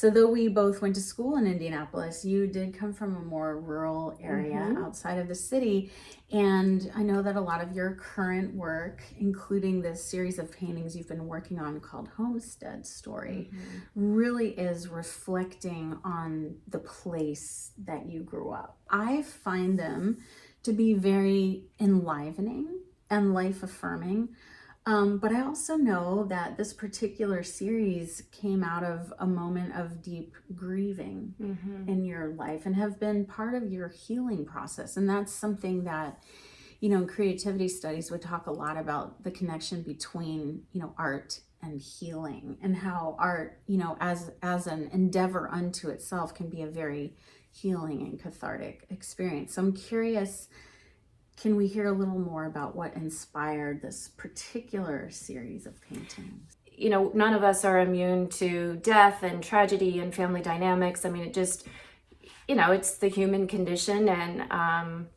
So though we both went to school in Indianapolis, you did come from a more rural area outside of the city. And I know that a lot of your current work, including this series of paintings you've been working on called Homestead Story, really is reflecting on the place that you grew up. I find them to be very enlivening and life affirming. But I also know that this particular series came out of a moment of deep grieving in your life and have been part of your healing process. And that's something that, in creativity studies would talk a lot about the connection between, art and healing, and how art, as an endeavor unto itself can be a very healing and cathartic experience. So I'm curious, can we hear a little more about what inspired this particular series of paintings? None of us are immune to death and tragedy and family dynamics. I mean, it just, it's the human condition. And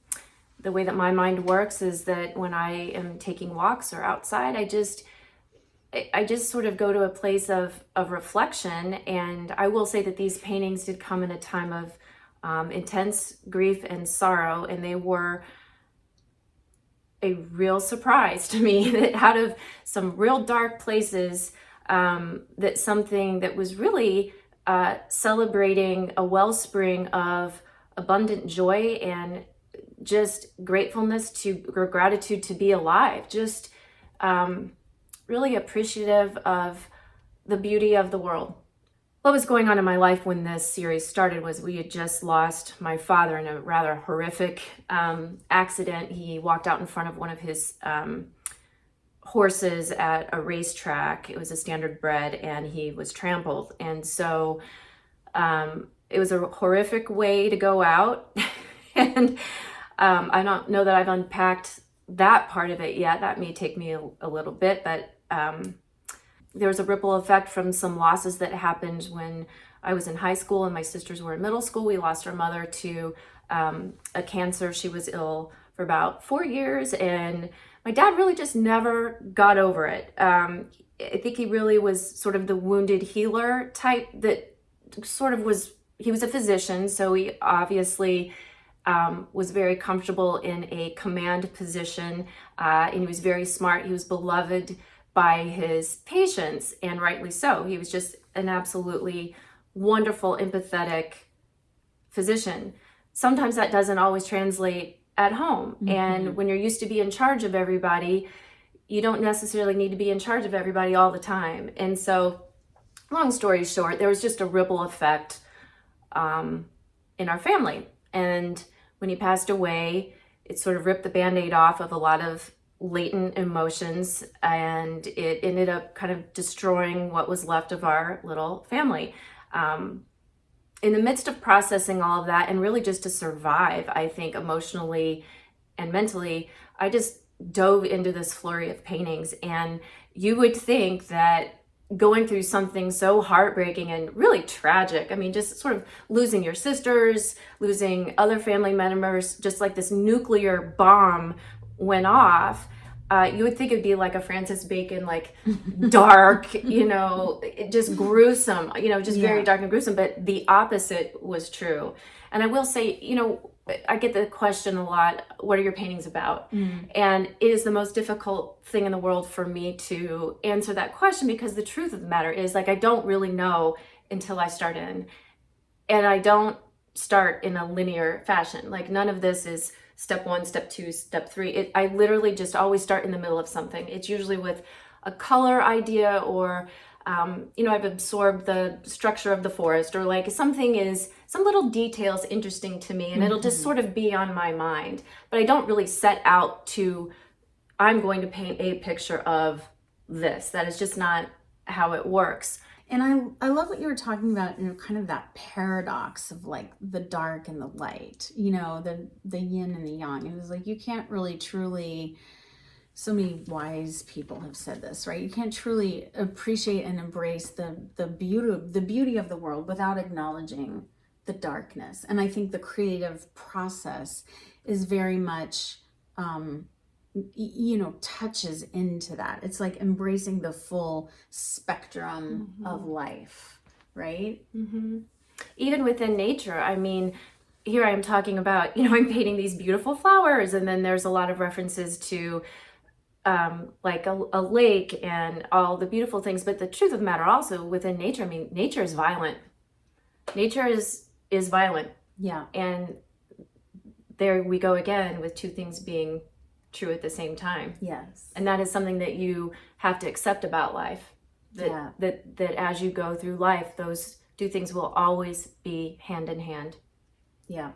the way that my mind works is that when I am taking walks or outside, I just sort of go to a place of reflection. And I will say that these paintings did come in a time of intense grief and sorrow, and they were a real surprise to me that out of some real dark places, that something that was really celebrating a wellspring of abundant joy and just gratefulness or gratitude to be alive, just really appreciative of the beauty of the world. What was going on in my life when this series started was we had just lost my father in a rather horrific accident. He walked out in front of one of his horses at a racetrack. It was a standard bred, and he was trampled. And so it was a horrific way to go out. And I don't know that I've unpacked that part of it yet. That may take me a little bit, but there was a ripple effect from some losses that happened when I was in high school and my sisters were in middle school. We lost our mother to a cancer. She was ill for about 4 years, and my dad really just never got over it. I think he really was sort of the wounded healer type that sort of he was a physician, so he obviously was very comfortable in a command position, and he was very smart. He was beloved by his patients, and rightly so. He was just an absolutely wonderful, empathetic physician. Sometimes that doesn't always translate at home. And when you're used to be in charge of everybody, you don't necessarily need to be in charge of everybody all the time. And so, long story short, there was just a ripple effect in our family. And when he passed away, it sort of ripped the Band-Aid off of a lot of latent emotions, and it ended up kind of destroying what was left of our little family. In the midst of processing all of that and really just to survive, I think emotionally and mentally, I just dove into this flurry of paintings. And you would think that going through something so heartbreaking and really tragic, I mean, just sort of losing your sisters, losing other family members, just like this nuclear bomb went off, you would think it'd be like a Francis Bacon, like dark, just gruesome, just very dark and gruesome. But the opposite was true. And I will say, I get the question a lot, what are your paintings about? And it is the most difficult thing in the world for me to answer that question, because the truth of the matter is, like, I don't really know until I start in. And I don't start in a linear fashion. Like, none of this is step 1, step 2, step 3. I literally just always start in the middle of something. It's usually with a color idea, or I've absorbed the structure of the forest, or like some little details interesting to me, and it'll just sort of be on my mind. But I don't really set out I'm going to paint a picture of this. That is just not how it works. And I love what you were talking about, kind of that paradox of like the dark and the light, the yin and the yang. It was like, you can't really truly, so many wise people have said this, right? You can't truly appreciate and embrace the beauty of the world without acknowledging the darkness. And I think the creative process is very much, touches into that. It's like embracing the full spectrum of life. right? Mm-hmm. Even within nature, I mean, here I am talking about, I'm painting these beautiful flowers, and then there's a lot of references to like a lake and all the beautiful things. But the truth of the matter also within nature, I mean, nature is violent. Nature is violent. Yeah. And there we go again with two things being true at the same time. Yes. And that is something that you have to accept about life. That as you go through life, those two things will always be hand in hand. Yeah.